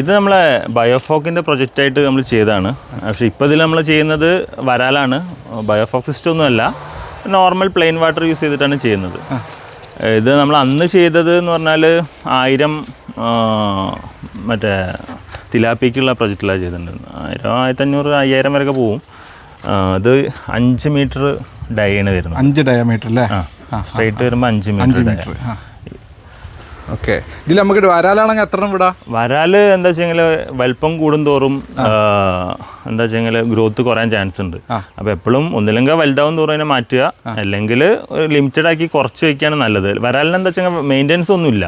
ഇത് നമ്മളെ ബയോഫോക്കിൻ്റെ പ്രൊജക്റ്റായിട്ട് നമ്മൾ ചെയ്തതാണ്. പക്ഷേ ഇപ്പോൾ ഇതിൽ നമ്മൾ ചെയ്യുന്നത് വരാലാണ്. ബയോഫോക്ക് സിസ്റ്റം ഒന്നുമല്ല, നോർമൽ പ്ലെയിൻ വാട്ടർ യൂസ് ചെയ്തിട്ടാണ് ചെയ്യുന്നത്. ഇത് നമ്മൾ അന്ന് ചെയ്തത് എന്ന് പറഞ്ഞാൽ 1000 മറ്റേ തിലാപ്പിക്കുള്ള പ്രൊജക്റ്റിലാണ് ചെയ്തിട്ടുണ്ടായിരുന്നത്. 1000, 1500, 5000 വരെയൊക്കെ പോവും. ഇത് 5 മീറ്റർ ഡൈ ആണ് വരുന്നത്. 5 ഡയമീറ്റർ അല്ലേ? സ്ട്രൈറ്റ് വരുമ്പോൾ 5 മീറ്റർ. ഓക്കെ. ഇതിൽ നമുക്ക് വരാലാണെങ്കിൽ എത്ര വിടാം? വരാല് എന്താ വെച്ചെങ്കിൽ വലിപ്പം കൂടുന്തോറും എന്താ വെച്ചെങ്കിൽ ഗ്രോത്ത് കുറയാൻ ചാൻസ് ഉണ്ട്. അപ്പോൾ എപ്പോഴും ഒന്നില്ലെങ്കിൽ വലുതാവും തോറും അതിനെ മാറ്റുക, അല്ലെങ്കിൽ ലിമിറ്റഡ് ആക്കി കുറച്ച് വയ്ക്കുകയാണ് നല്ലത്. വരാലിന് എന്താ വെച്ചാൽ മെയിൻ്റെനൻസ് ഒന്നുമില്ല.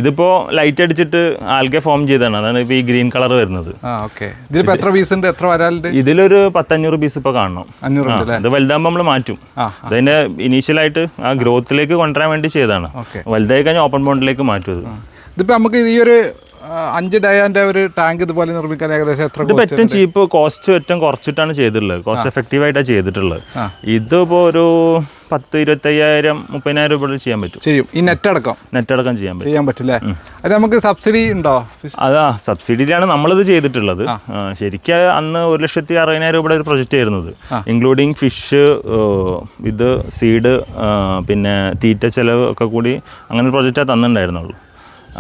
ഇതിപ്പോൾ ലൈറ്റ് അടിച്ചിട്ട് ആൽഗെ ഫോം ചെയ്തതാണ്. അതാണ് ഇപ്പോൾ ഈ ഗ്രീൻ കളർ വരുന്നത്. എത്ര പീസ് ഉണ്ട്? എത്ര വരാലുണ്ട്? ഇതിലൊരു 500 പീസ് ഇപ്പോൾ കാണണം. ഇത് വലുതാകുമ്പോൾ നമ്മൾ മാറ്റും. അതിൻ്റെ ഇനീഷ്യലായിട്ട് ആ ഗ്രോത്തിലേക്ക് കൊണ്ടുവരാൻ വേണ്ടി ചെയ്തതാണ്. വലുതായി കഴിഞ്ഞാൽ ഓപ്പൺ ബോണ്ടിലേക്ക് മാറ്റും. ഇതിപ്പോൾ നമുക്ക് ഈ ഒരു 5 ഡയാൻ്റെ ഒരു ടാങ്ക് ഇതുപോലെ നിർമ്മിക്കാൻ ഏകദേശം എത്ര? ഇത് ഏറ്റവും ചീപ്പ്, കോസ്റ്റ് ഏറ്റവും കുറച്ചിട്ടാണ് ചെയ്തിട്ടുള്ളത്. കോസ്റ്റ് എഫക്റ്റീവായിട്ടാണ് ചെയ്തിട്ടുള്ളത്. ഇതിപ്പോൾ ഒരു 10,000, 25,000, 30,000 രൂപ ചെയ്യാൻ പറ്റും. ചെയ്യും. ഈ നെറ്റ് അടക്കം ചെയ്യാൻ പറ്റില്ലേ? അത് നമുക്ക് സബ്സിഡി ഉണ്ടോ? അതാ സബ്സിഡിയിലാണ് നമ്മളിത് ചെയ്തിട്ടുള്ളത്. ശരിക്കും അന്ന് 1,60,000 രൂപയുടെ ഒരു പ്രൊജക്റ്റ് ആയിരുന്നത്, ഇൻക്ലൂഡിങ് ഫിഷ്, ഇത് സീഡ്, പിന്നെ തീറ്റ ചെലവ് ഒക്കെ കൂടി അങ്ങനെ ഒരു പ്രൊജക്റ്റാണ് തന്നിട്ടുണ്ടായിരുന്നുള്ളൂ.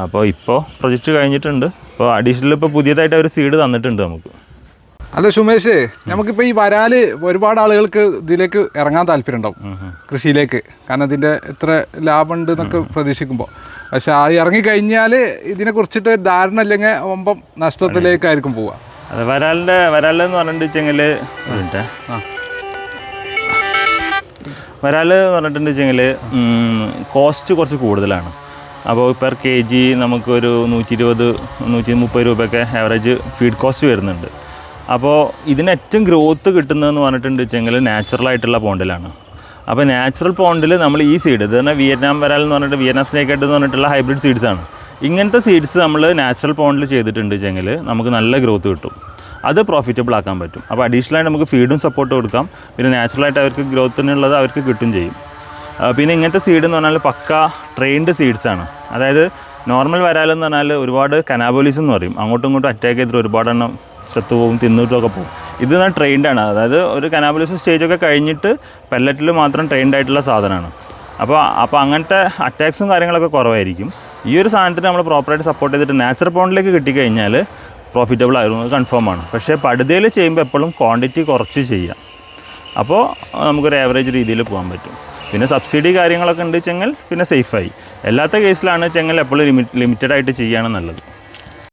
അപ്പോൾ ഇപ്പോൾ പ്രൊജക്റ്റ് കഴിഞ്ഞിട്ടുണ്ട്. ഇപ്പോൾ അഡീഷണൽ ഇപ്പോൾ പുതിയതായിട്ട് ഒരു സീഡ് തന്നിട്ടുണ്ട് നമുക്ക്. അല്ല സുമേഷ്, നമുക്കിപ്പോൾ ഈ വരാല് ഒരുപാട് ആളുകൾക്ക് ഇതിലേക്ക് ഇറങ്ങാൻ താല്പര്യം ഉണ്ടാവും, കൃഷിയിലേക്ക്. കാരണം ഇതിൻ്റെ എത്ര ലാഭമുണ്ട് എന്നൊക്കെ പ്രതീക്ഷിക്കുമ്പോൾ. പക്ഷെ ആ ഇറങ്ങിക്കഴിഞ്ഞാൽ ഇതിനെക്കുറിച്ചിട്ട് ഒരു ധാരണ ഇല്ലെങ്കിൽ ഒമ്പം നഷ്ടത്തിലേക്കായിരിക്കും പോവുക. അത് വരാലെന്ന് പറഞ്ഞിട്ടുണ്ടെങ്കിൽ വരാൽ എന്ന് പറഞ്ഞിട്ടുണ്ടെങ്കിൽ കോസ്റ്റ് കുറച്ച് കൂടുതലാണ്. അപ്പോൾ പെർ kg നമുക്കൊരു 120, 130 രൂപയൊക്കെ ആവറേജ് ഫീഡ് കോസ്റ്റ് വരുന്നുണ്ട്. അപ്പോൾ ഇതിന് ഏറ്റവും ഗ്രോത്ത് കിട്ടുന്നതെന്ന് പറഞ്ഞിട്ടുണ്ടെങ്കിൽ നാച്ചുറലായിട്ടുള്ള പോണ്ടിലാണ്. അപ്പോൾ നാച്ചുറൽ പോണ്ടിൽ നമ്മൾ ഈ സീഡ്, ഇത് തന്നെ വിയറ്റ്നാം വരാൽ എന്ന് പറഞ്ഞിട്ട് വിയറ്റ്നാം സ്നേക്ക് ഹെഡ് എന്ന് പറഞ്ഞിട്ടുള്ള ഹൈബ്രിഡ് സീഡ്സാണ്. ഇങ്ങനത്തെ സീഡ്സ് നമ്മൾ നാച്ചുറൽ പോണ്ടിൽ ചെയ്തിട്ടുണ്ടെങ്കിൽ നമുക്ക് നല്ല ഗ്രോത്ത് കിട്ടും. അത് പ്രോഫിറ്റബിൾ ആക്കാൻ പറ്റും. അപ്പോൾ അഡീഷണലായിട്ട് നമുക്ക് ഫീഡും സപ്പോർട്ട് കൊടുക്കാം. പിന്നെ നാച്ചുറലായിട്ട് അവർക്ക് ഗ്രോത്തിനുള്ളത് അവർക്ക് കിട്ടും ചെയ്യും. പിന്നെ ഇങ്ങനത്തെ സീഡ് എന്ന് പറഞ്ഞാൽ പക്ക ട്രെയിൻഡ് സീഡ്സാണ്. അതായത് നോർമൽ വരാലെന്ന് പറഞ്ഞാൽ ഒരുപാട് കനാബോലിസ് എന്ന് പറയും, അങ്ങോട്ടും ഇങ്ങോട്ടും അറ്റാക്ക് ചെയ്തിട്ട് ഒരുപാട് എണ്ണം ചത്തുപോകും, തിന്നിട്ടൊക്കെ പോകും. ഇത് ട്രെയിൻഡാണ്. അതായത് ഒരു കനാബോലിസ് സ്റ്റേജൊക്കെ കഴിഞ്ഞിട്ട് പെല്ലറ്റിൽ മാത്രം ട്രെയിൻഡ് ആയിട്ടുള്ള സാധനമാണ്. അപ്പോൾ അങ്ങനത്തെ അറ്റാക്സും കാര്യങ്ങളൊക്കെ കുറവായിരിക്കും. ഈ ഒരു സാധനത്തിന് നമ്മൾ പ്രോപ്പറായിട്ട് സപ്പോർട്ട് ചെയ്തിട്ട് നാച്ചുറൽ പോണ്ടിലേക്ക് കിട്ടിക്കഴിഞ്ഞാൽ പ്രോഫിറ്റബിൾ ആയിരുന്നു, കൺഫേം ആണ്. പക്ഷേ പടുതയിൽ ചെയ്യുമ്പോൾ എപ്പോഴും ക്വാണ്ടിറ്റി കുറച്ച് ചെയ്യാം. അപ്പോൾ നമുക്കൊരു ആവറേജ് രീതിയിൽ പോകാൻ പറ്റും. പിന്നെ സബ്സിഡി കാര്യങ്ങളൊക്കെ ഉണ്ട് ചെങ്ങൽ, പിന്നെ സേഫായി. അല്ലാത്ത കേസിലാണ് ചെങ്ങൽ എപ്പോഴും ലിമിറ്റഡ് ആയിട്ട് ചെയ്യുകയാണ് നല്ലത്.